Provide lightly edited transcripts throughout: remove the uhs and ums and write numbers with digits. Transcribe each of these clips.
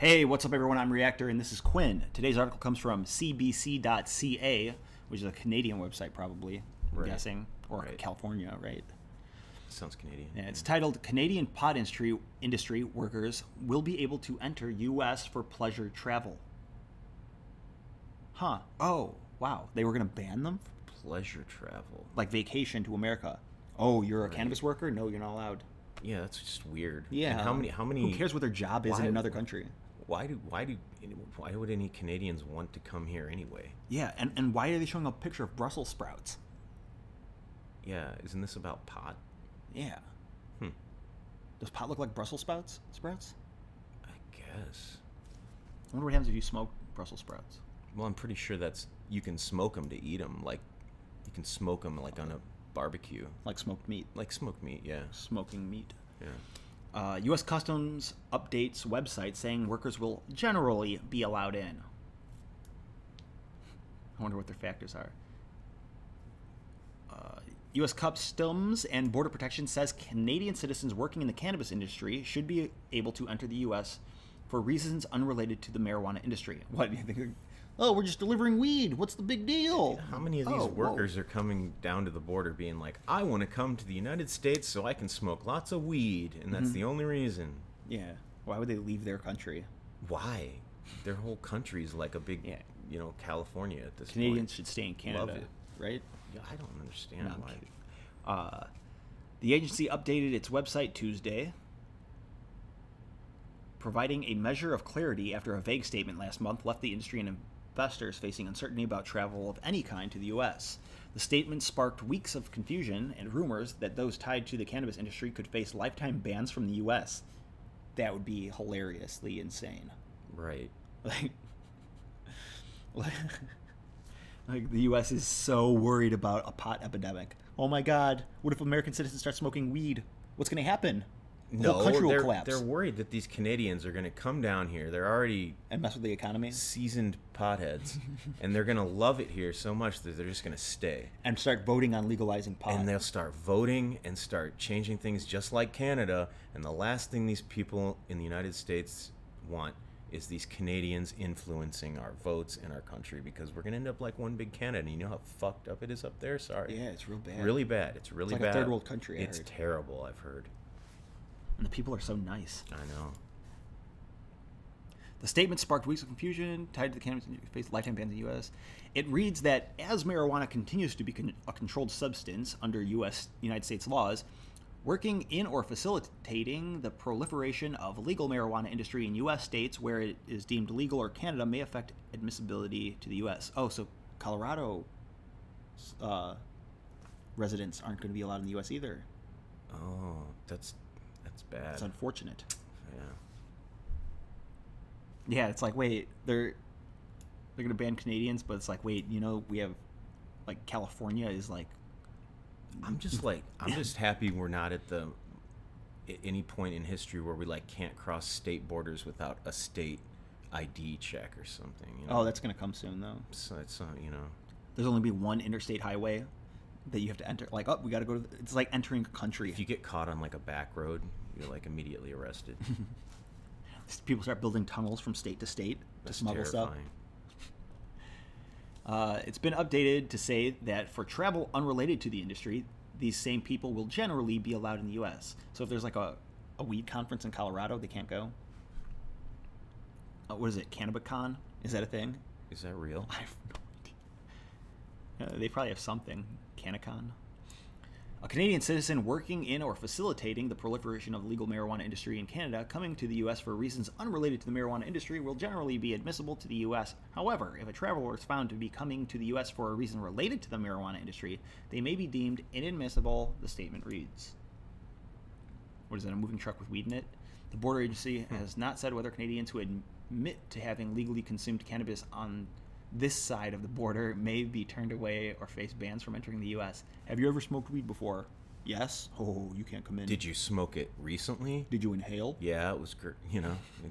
Hey, what's up, everyone? I'm Reactor, and this is Quinn. Today's article comes from cbc.ca, which is a Canadian website, probably, I'm guessing, or California, right? Sounds Canadian. Yeah, it's titled, Canadian Pot Industry Workers Will Be Able to Enter U.S. for Pleasure Travel. Huh. Oh, wow. They were going to ban them? Pleasure travel. Like vacation to America. Oh, you're a cannabis worker? No, you're not allowed. Yeah, that's just weird. Yeah. And how many? Who cares what their job is in another country? Why would any Canadians want to come here anyway? Yeah, and why are they showing a picture of Brussels sprouts? Yeah, isn't this about pot? Yeah. Does pot look like Brussels sprouts? I guess. I wonder what happens if you smoke Brussels sprouts. Well, I'm pretty sure you can smoke them to eat them. Like, you can smoke them like on a barbecue. Like smoked meat. Like smoked meat, yeah. Smoking meat. Yeah. U.S. Customs updates website saying workers will generally be allowed in. I wonder what their factors are. U.S. Customs and Border Protection says Canadian citizens working in the cannabis industry should be able to enter the U.S. for reasons unrelated to the marijuana industry. What do you think? Oh, we're just delivering weed. What's the big deal? How many of these workers are coming down to the border being like, I want to come to the United States so I can smoke lots of weed, and that's the only reason. Yeah. Why would they leave their country? Why? Their whole country is like a big, California at this point. Canadians should stay in Canada. Love it. Right? Yeah, I don't understand why. The agency updated its website Tuesday, providing a measure of clarity after a vague statement last month left the industry and investors facing uncertainty about travel of any kind to the U.S. The statement sparked weeks of confusion and rumors that those tied to the cannabis industry could face lifetime bans from the U.S. That would be hilariously insane. Right. Like the U.S. is so worried about a pot epidemic. Oh my God! What if American citizens start smoking weed? What's going to happen? The whole country will collapse. They're worried that these Canadians are going to come down here. They're already and mess with the economy. Seasoned potheads, and they're going to love it here so much that they're just going to stay and start voting on legalizing pot. And they'll start voting and start changing things just like Canada. And the last thing these people in the United States want is these Canadians influencing our votes in our country, because we're going to end up like one big Canada. You know how fucked up it is up there? Sorry. Yeah, it's real bad. Really bad. It's really like bad. A third world country. It's terrible, I've heard. And the people are so nice. I know. The statement sparked weeks of confusion tied to the cannabis industry face lifetime bans in the U.S. It reads that as marijuana continues to be a controlled substance under United States laws, working in or facilitating the proliferation of legal marijuana industry in U.S. states where it is deemed legal or Canada may affect admissibility to the U.S. Oh, so Colorado residents aren't going to be allowed in the U.S. either. Oh, that's bad. It's unfortunate. Yeah. Yeah, it's like, wait, they're going to ban Canadians, but it's like, wait, we have, like, California is like... I'm just happy we're not at any point in history where we can't cross state borders without a state ID check or something. Oh, that's gonna come soon though. So it's there's only be one interstate highway that you have to enter. Like, we got to go to. It's like entering a country. If you get caught on like a back road, you're immediately arrested. People start building tunnels from state to state to smuggle stuff. It's been updated to say that for travel unrelated to the industry, these same people will generally be allowed in the U.S. So if there's like a weed conference in Colorado, they can't go. What is it? CannabisCon? Is that a thing? Is that real? I have no idea. They probably have something. CannabisCon. A Canadian citizen working in or facilitating the proliferation of legal marijuana industry in Canada coming to the U.S. for reasons unrelated to the marijuana industry will generally be admissible to the U.S. However, if a traveler is found to be coming to the U.S. for a reason related to the marijuana industry, they may be deemed inadmissible, the statement reads. What is that, a moving truck with weed in it? The border agency has not said whether Canadians who admit to having legally consumed cannabis on this side of the border may be turned away or face bans from entering the U.S. Have you ever smoked weed before? Yes. Oh, you can't come in. Did you smoke it recently? Did you inhale? Yeah, it was great. I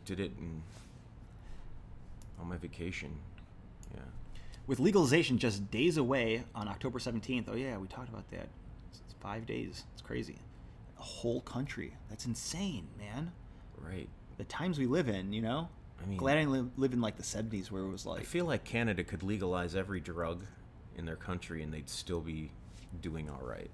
did it on my vacation. Yeah. With legalization just days away on October 17th. Oh yeah, we talked about that. It's 5 days. It's crazy. A whole country. That's insane, man. Right. The times we live in, I I mean, glad I didn't live in like the 70s where it was like. I feel like Canada could legalize every drug in their country and they'd still be doing all right.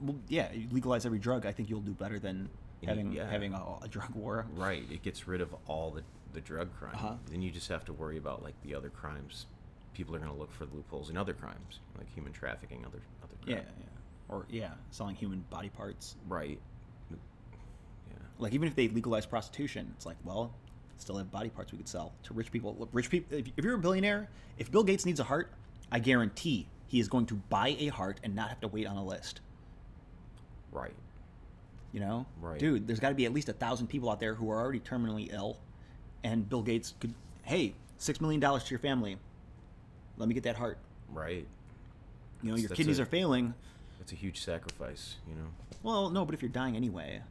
Well, yeah, you legalize every drug. I think you'll do better than having a drug war. Right. It gets rid of all the drug crime. Uh-huh. Then you just have to worry about like the other crimes. People are going to look for loopholes in other crimes, like human trafficking, other Yeah, crime. yeah. Or selling human body parts. Right. Yeah. Like even if they legalize prostitution, it's like, well, still have body parts we could sell to rich people. Look, rich people. If you're a billionaire, if Bill Gates needs a heart, I guarantee he is going to buy a heart and not have to wait on a list. Right. You know, Right. Dude, there's got to be at least 1,000 people out there who are already terminally ill, and Bill Gates could, hey, $6 million to your family. Let me get that heart. Right. You know, your kidneys are failing. It's a huge sacrifice, you know. Well, no, but if you're dying anyway,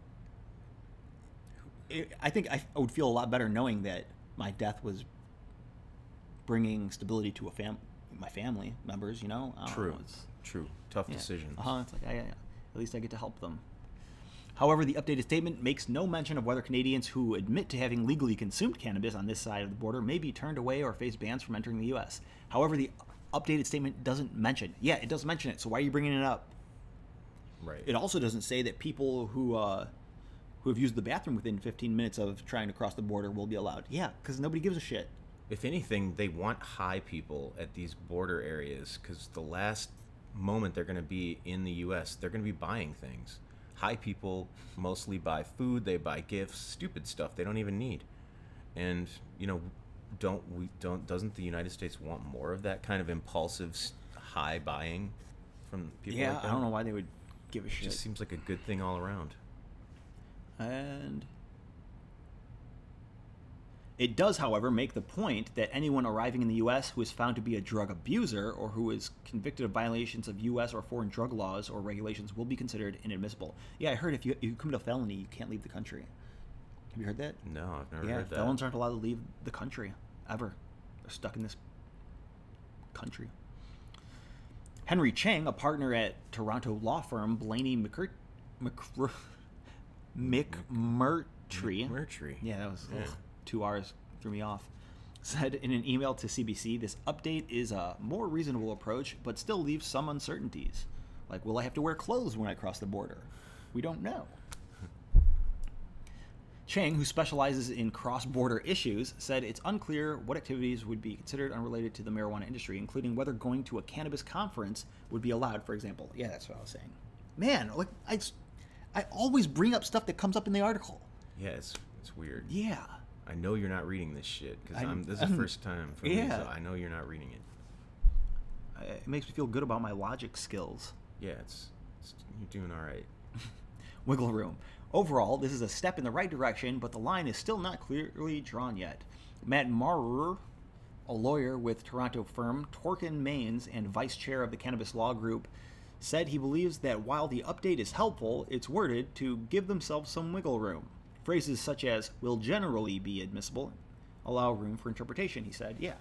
I think I would feel a lot better knowing that my death was bringing stability to my family members. You know. True. True. Tough decisions. It's like at least I get to help them. However, the updated statement makes no mention of whether Canadians who admit to having legally consumed cannabis on this side of the border may be turned away or face bans from entering the U.S. However, the updated statement doesn't mention. Yeah, it does mention it. So why are you bringing it up? Right. It also doesn't say that people who have used the bathroom within 15 minutes of trying to cross the border will be allowed. Yeah, because nobody gives a shit. If anything, they want high people at these border areas because the last moment they're going to be in the U.S., they're going to be buying things. High people mostly buy food, they buy gifts, stupid stuff they don't even need. And, you know, doesn't the United States want more of that kind of impulsive high buying from people like that? I don't know why they would give a shit. It just seems like a good thing all around. And it does, however, make the point that anyone arriving in the U.S. who is found to be a drug abuser or who is convicted of violations of U.S. or foreign drug laws or regulations will be considered inadmissible. Yeah, I heard if you commit a felony, you can't leave the country. Have you heard that? No, I've never heard that. Felons aren't allowed to leave the country, ever. They're stuck in this country. Henry Chang, a partner at Toronto law firm Blaney McMurtry. Yeah, that was... Ugh. 2 R's threw me off, said in an email to CBC, this update is a more reasonable approach, but still leaves some uncertainties. Like, will I have to wear clothes when I cross the border? We don't know. Chang, who specializes in cross-border issues, said it's unclear what activities would be considered unrelated to the marijuana industry, including whether going to a cannabis conference would be allowed, for example. Yeah, that's what I was saying. Man, like I always bring up stuff that comes up in the article. Yeah, it's weird. Yeah. I know you're not reading this shit because this is the first time for me. So I know you're not reading it. It makes me feel good about my logic skills. Yeah, you're doing all right. Wiggle room. Overall, this is a step in the right direction, but the line is still not clearly drawn yet. Matt Maurer, a lawyer with Toronto firm Torkin Mains and vice chair of the Cannabis Law Group, said he believes that while the update is helpful, it's worded to give themselves some wiggle room. Phrases such as will generally be admissible allow room for interpretation, he said. Yeah.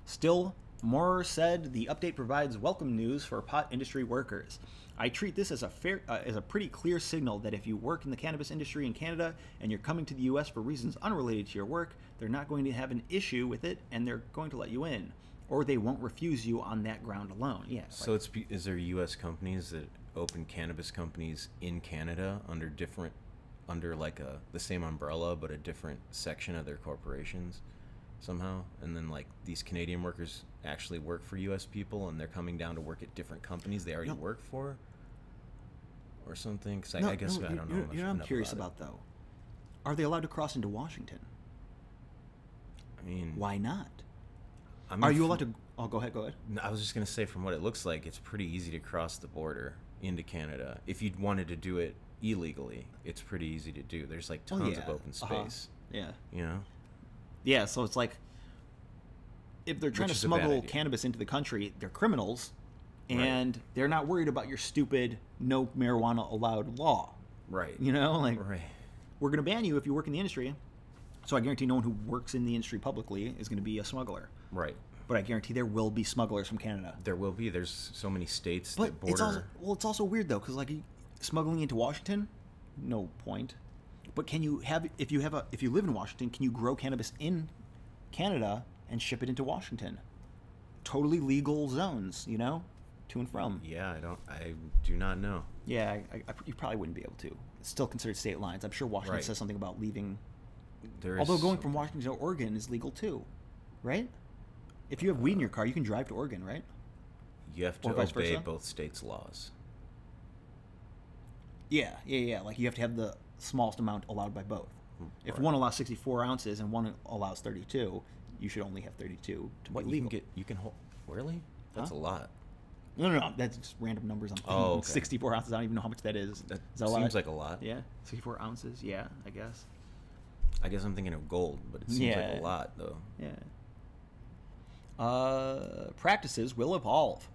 Still, Moore said the update provides welcome news for pot industry workers. I treat this as a pretty clear signal that if you work in the cannabis industry in Canada and you're coming to the U.S. for reasons unrelated to your work, they're not going to have an issue with it and they're going to let you in. Or they won't refuse you on that ground alone. Yeah. So is there U.S. companies that open cannabis companies in Canada under the same umbrella but a different section of their corporations somehow, and then like these Canadian workers actually work for U.S. people and they're coming down to work at different companies they already work for or something? Because I guess I don't know. You know what I'm curious about though? Are they allowed to cross into Washington? I mean, why not? Are you allowed to? Oh, go ahead. No, I was just gonna say, from what it looks like, it's pretty easy to cross the border into Canada. If you wanted to do it illegally, it's pretty easy to do. There's like tons of open space. Yeah. You know? Yeah, so it's like if they're trying to smuggle cannabis into the country, they're criminals, and they're not worried about your stupid no marijuana allowed law. Right. You know, like we're going to ban you if you work in the industry. So I guarantee no one who works in the industry publicly is going to be a smuggler. Right. But I guarantee there will be smugglers from Canada. There will be. There's so many states that border. It's also weird though, because like smuggling into Washington, no point. But can you have if you live in Washington, can you grow cannabis in Canada and ship it into Washington? Totally legal zones, you know, to and from. Yeah, I do not know. Yeah, you probably wouldn't be able to. It's still considered state lines. I'm sure Washington says something about leaving. Although going from Washington to Oregon is legal too, right? If you have weed in your car, you can drive to Oregon, right? You have to obey both states' laws. Yeah. Like you have to have the smallest amount allowed by both. If one allows 64 ounces and one allows 32, you should only have 32 to be legal. You can hold. Really? That's a lot. No. That's just random numbers. I'm thinking. Okay. 64 ounces. I don't even know how much that is. That is that seems like a lot. Yeah, 64 ounces. Yeah, I guess. I guess I'm thinking of gold, but it seems like a lot, though. Yeah. Practices will evolve.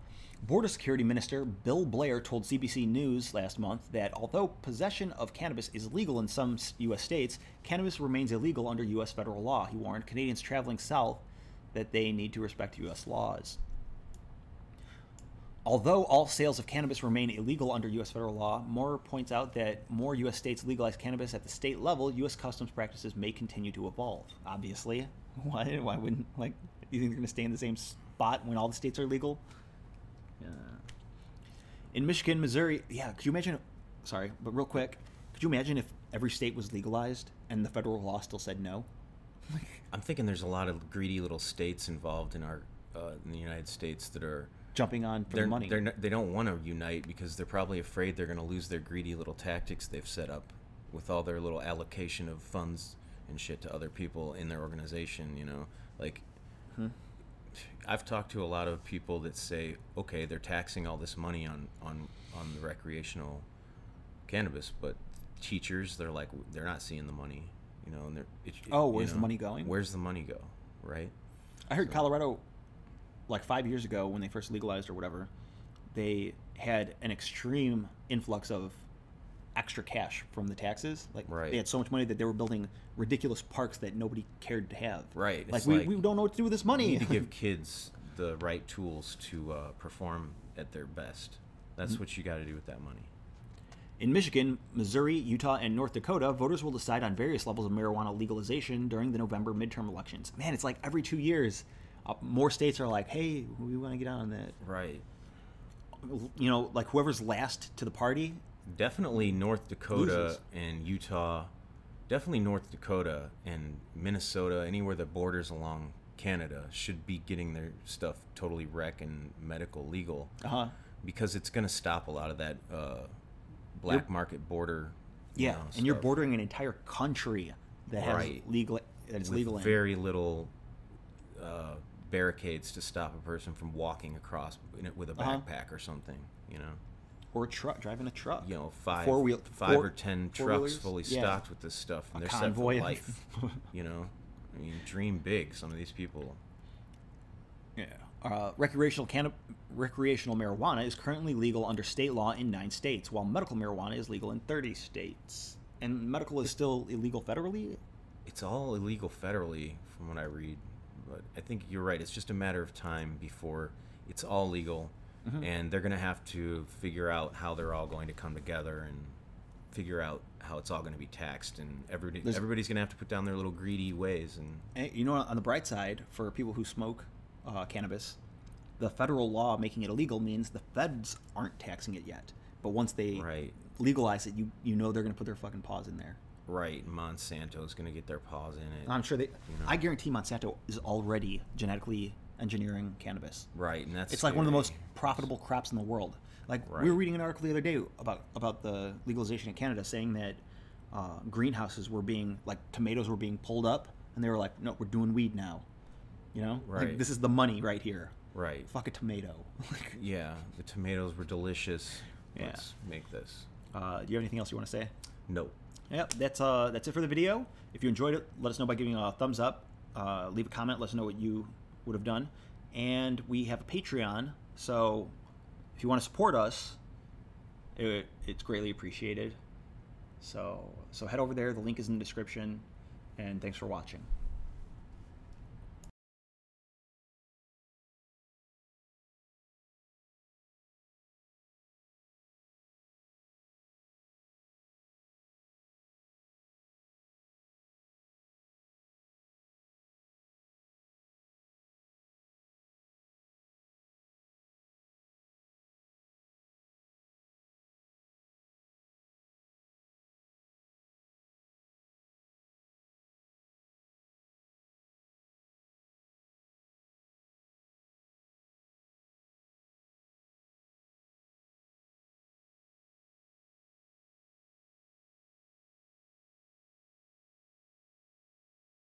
Border Security Minister Bill Blair told CBC News last month that although possession of cannabis is legal in some U.S. states, cannabis remains illegal under U.S. federal law. He warned Canadians traveling south that they need to respect U.S. laws. Although all sales of cannabis remain illegal under U.S. federal law, Moore points out that more U.S. states legalize cannabis at the state level, U.S. customs practices may continue to evolve. Obviously. Why wouldn't, like, you think they're going to stay in the same spot when all the states are legal? In Michigan, Missouri, could you imagine, sorry, but real quick, could you imagine if every state was legalized and the federal law still said no? I'm thinking there's a lot of greedy little states involved in in the United States that are jumping on for the money. They don't want to unite because they're probably afraid they're going to lose their greedy little tactics they've set up with all their little allocation of funds and shit to other people in their organization, you know? Like, I've talked to a lot of people that say, okay, they're taxing all this money on the recreational cannabis, but teachers, they're like, they're not seeing the money, you know? And where's the money going? Where's the money go, right? I heard Colorado, like 5 years ago when they first legalized or whatever, they had an extreme influx of extra cash from the taxes. Like they had so much money that they were building ridiculous parks that nobody cared to have. Right. Like we don't know what to do with this money. You need to give kids the right tools to perform at their best. That's what you got to do with that money. In Michigan, Missouri, Utah, and North Dakota, voters will decide on various levels of marijuana legalization during the November midterm elections. Man, it's like every 2 years, more states are like, hey, we want to get on that. Right. You know, like whoever's last to the party. Definitely North Dakota loses. And Utah. Definitely North Dakota and Minnesota, anywhere that borders along Canada, should be getting their stuff totally rec and medical legal. Because it's going to stop a lot of that black market border. Yeah, and you're bordering an entire country that has legal. That is legal. Very little barricades to stop a person from walking across with a backpack or something. You know. Or driving a truck. You know, five or 10 trucks fully stocked with this stuff, and they're set for life. You know, I mean, dream big. Some of these people. Yeah. Recreational marijuana is currently legal under state law in 9 states, while medical marijuana is legal in 30 states. And medical is still illegal federally? It's all illegal federally, from what I read. But I think you're right. It's just a matter of time before it's all legal. And they're going to have to figure out how they're all going to come together and figure out how it's all going to be taxed. And everybody's going to have to put down their little greedy ways. And you know, on the bright side, for people who smoke cannabis, the federal law making it illegal means the feds aren't taxing it yet. But once they legalize it, you know they're going to put their fucking paws in there. Right. Monsanto's going to get their paws in it. I'm sure I guarantee Monsanto is already genetically engineering cannabis. Right, and that's it's like one of the most profitable crops in the world. Like we were reading an article the other day about the legalization in Canada, saying that greenhouses were being, like, tomatoes were being pulled up, and they were like, no, we're doing weed now. You know, like, this is the money right here. Right. Fuck a tomato. Yeah, the tomatoes were delicious. Let's make this. Do you have anything else you want to say? No. Yep, that's it for the video. If you enjoyed it, let us know by giving a thumbs up. Leave a comment. Let us know what you would have done. And we have a Patreon, so if you want to support us, it's greatly appreciated. So head over there. The link is in the description. And thanks for watching.